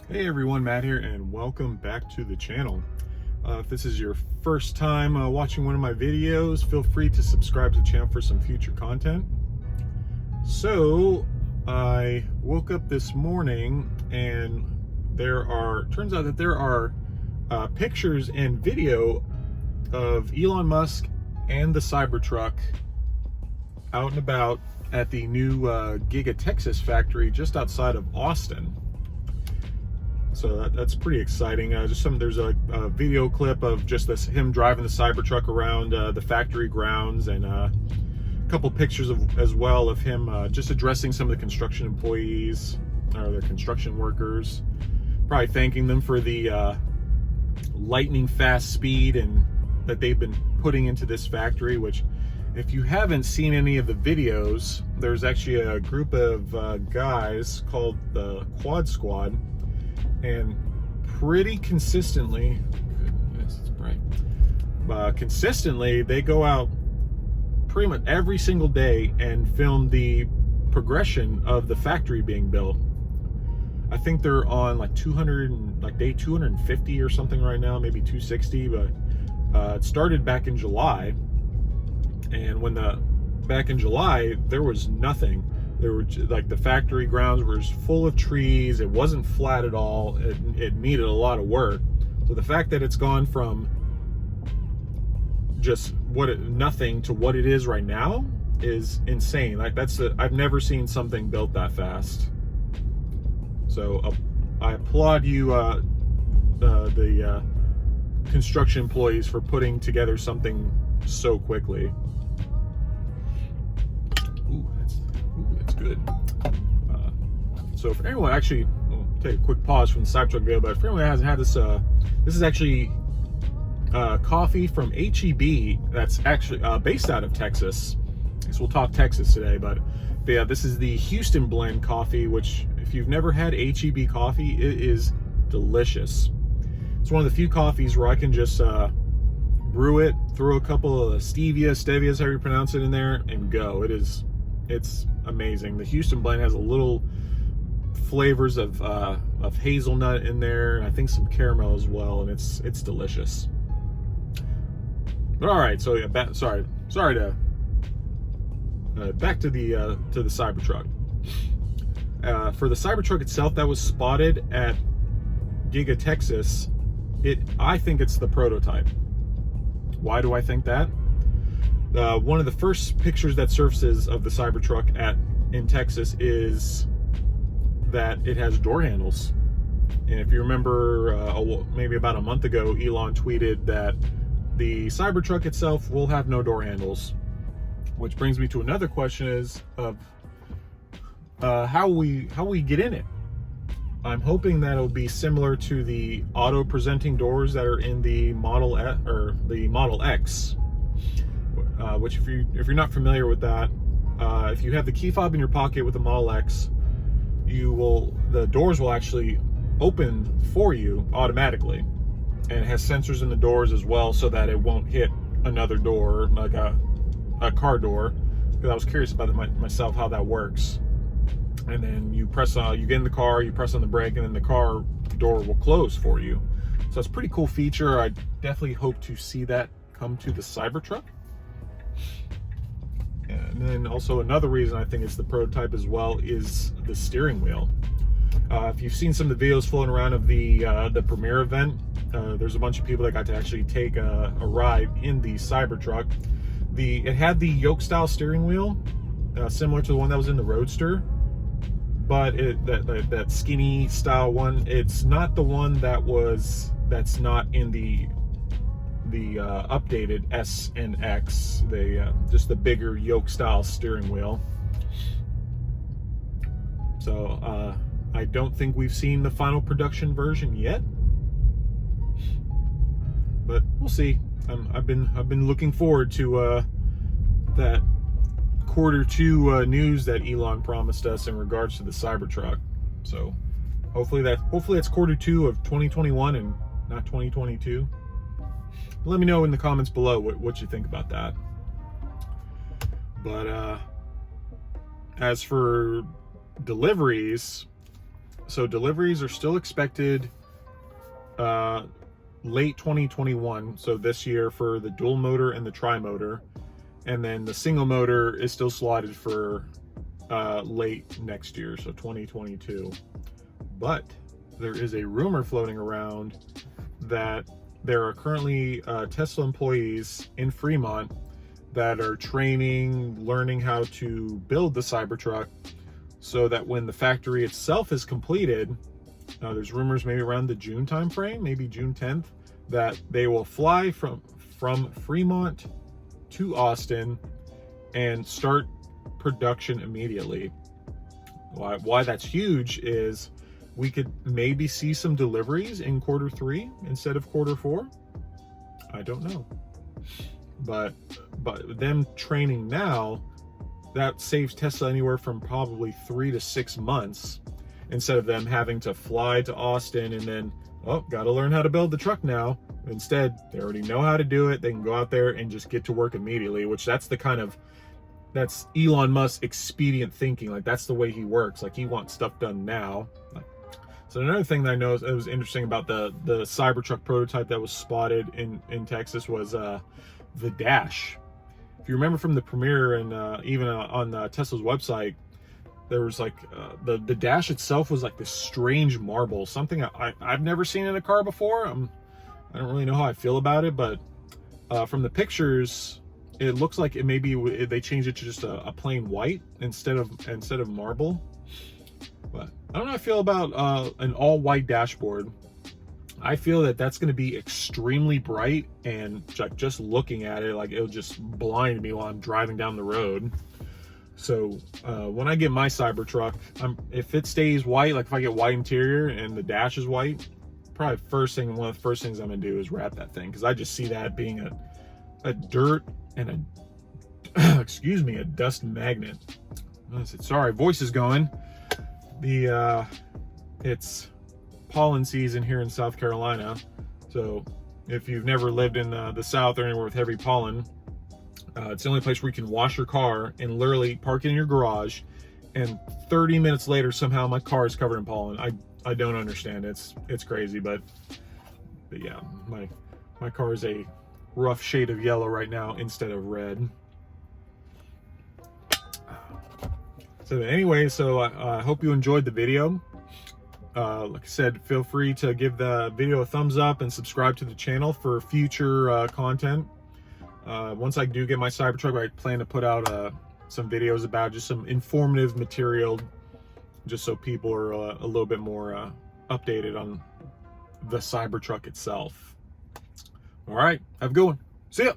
Hey everyone, Matt here, and welcome back to the channel. If this is your first time watching one of my videos, feel free to subscribe to the channel for some future content. So, I woke up this morning and turns out that there are pictures and video of Elon Musk and the Cybertruck out and about at the new Giga Texas factory just outside of Austin. So that's pretty exciting. There's a video clip of just him driving the Cybertruck around the factory grounds, and a couple pictures as well of him just addressing some of the construction employees or the construction workers, probably thanking them for the lightning fast speed and that they've been putting into this factory. Which, if you haven't seen any of the videos, there's actually a group of guys called the Quad Squad. And pretty consistently, goodness, it's bright. Consistently, they go out pretty much every single day and film the progression of the factory being built. I think they're on like day 250 or something right now, maybe 260. But it started back in July, and back in July there was nothing. There were the factory grounds were full of trees. It wasn't flat at all. It needed a lot of work. So the fact that it's gone from just nothing to what it is right now is insane. I've never seen something built that fast. So I applaud you, the construction employees, for putting together something so quickly. That's good. So if anyone we'll take a quick pause from the Cybertruck video, but if anyone hasn't had this, this is actually coffee from HEB that's actually based out of Texas. So we'll talk Texas today, but yeah, this is the Houston blend coffee, which if you've never had HEB coffee, it is delicious. It's one of the few coffees where I can just brew it, throw a couple of stevia is how you pronounce it, in there, and go. It's amazing. The Houston blend has a little flavors of hazelnut in there, and I think some caramel as well, and it's delicious. But all right, so yeah, back to the Cybertruck. For the Cybertruck itself, that was spotted at Giga Texas. I think it's the prototype. Why do I think that? One of the first pictures that surfaces of the Cybertruck in Texas is that it has door handles. And if you remember, maybe about a month ago, Elon tweeted that the Cybertruck itself will have no door handles. Which brings me to another question: is of how we get in it. I'm hoping that it'll be similar to the auto presenting doors that are in the Model X. Which, if you're not familiar with that, if you have the key fob in your pocket with the Model X, the doors will actually open for you automatically, and it has sensors in the doors as well, so that it won't hit another door, like a car door. Because I was curious about it myself, how that works. And then you get in the car, you press on the brake, and then the car door will close for you. So it's a pretty cool feature. I definitely hope to see that come to the Cybertruck. And then also another reason I think it's the prototype as well is the steering wheel. If you've seen some of the videos floating around of the premiere event, there's a bunch of people that got to actually take a ride in the Cybertruck. It had the yoke style steering wheel, similar to the one that was in the Roadster, but that skinny style one, it's not the one that's not in the updated S and X, just the bigger yoke style steering wheel. So I don't think we've seen the final production version yet, but we'll see. I've been looking forward to that Q2 news that Elon promised us in regards to the Cybertruck. So hopefully it's Q2 of 2021 and not 2022. Let me know in the comments below what you think about that. But as for deliveries, So deliveries are still expected late 2021, so this year, for the dual motor and the tri-motor, and then the single motor is still slotted for late next year, so 2022. But there is a rumor floating around that there are currently Tesla employees in Fremont that are training, learning how to build the Cybertruck, so that when the factory itself is completed, there's rumors maybe around the June timeframe, maybe June 10th, that they will fly from Fremont to Austin and start production immediately. Why that's huge is we could maybe see some deliveries in Q3 instead of Q4. I don't know. But them training now, that saves Tesla anywhere from probably 3 to 6 months, instead of them having to fly to Austin and then, oh, gotta learn how to build the truck now. Instead, they already know how to do it. They can go out there and just get to work immediately, which that's Elon Musk expedient thinking. Like, that's the way he works. Like, he wants stuff done now. So another thing that I know that was interesting about the Cybertruck prototype that was spotted in Texas was the dash. If you remember from the premiere, and even on Tesla's website, there was like the dash itself was like this strange marble, something I've never seen in a car before. I don't really know how I feel about it, but from the pictures, it looks like they changed it to just a plain white instead of marble. But I don't know how I feel about an all white dashboard. I feel that that's going to be extremely bright, and just looking at it, like, it'll just blind me while I'm driving down the road. So when I get my Cybertruck, if it stays white, like if I get white interior and the dash is white, probably one of the first things I'm gonna do is wrap that thing, because I just see that being a dirt and a excuse me, a dust magnet. Sorry, voice is going. It's pollen season here in South Carolina, so if you've never lived in the South or anywhere with heavy pollen, it's the only place where you can wash your car and literally park it in your garage, and 30 minutes later somehow my car is covered in pollen. I don't understand. It's crazy, but yeah, my car is a rough shade of yellow right now instead of red. So anyway, I hope you enjoyed the video. Like I said, feel free to give the video a thumbs up and subscribe to the channel for future content. Once I do get my Cybertruck, I plan to put out some videos about just some informative material, just so people are a little bit more updated on the Cybertruck itself. All right, have a good one. See ya.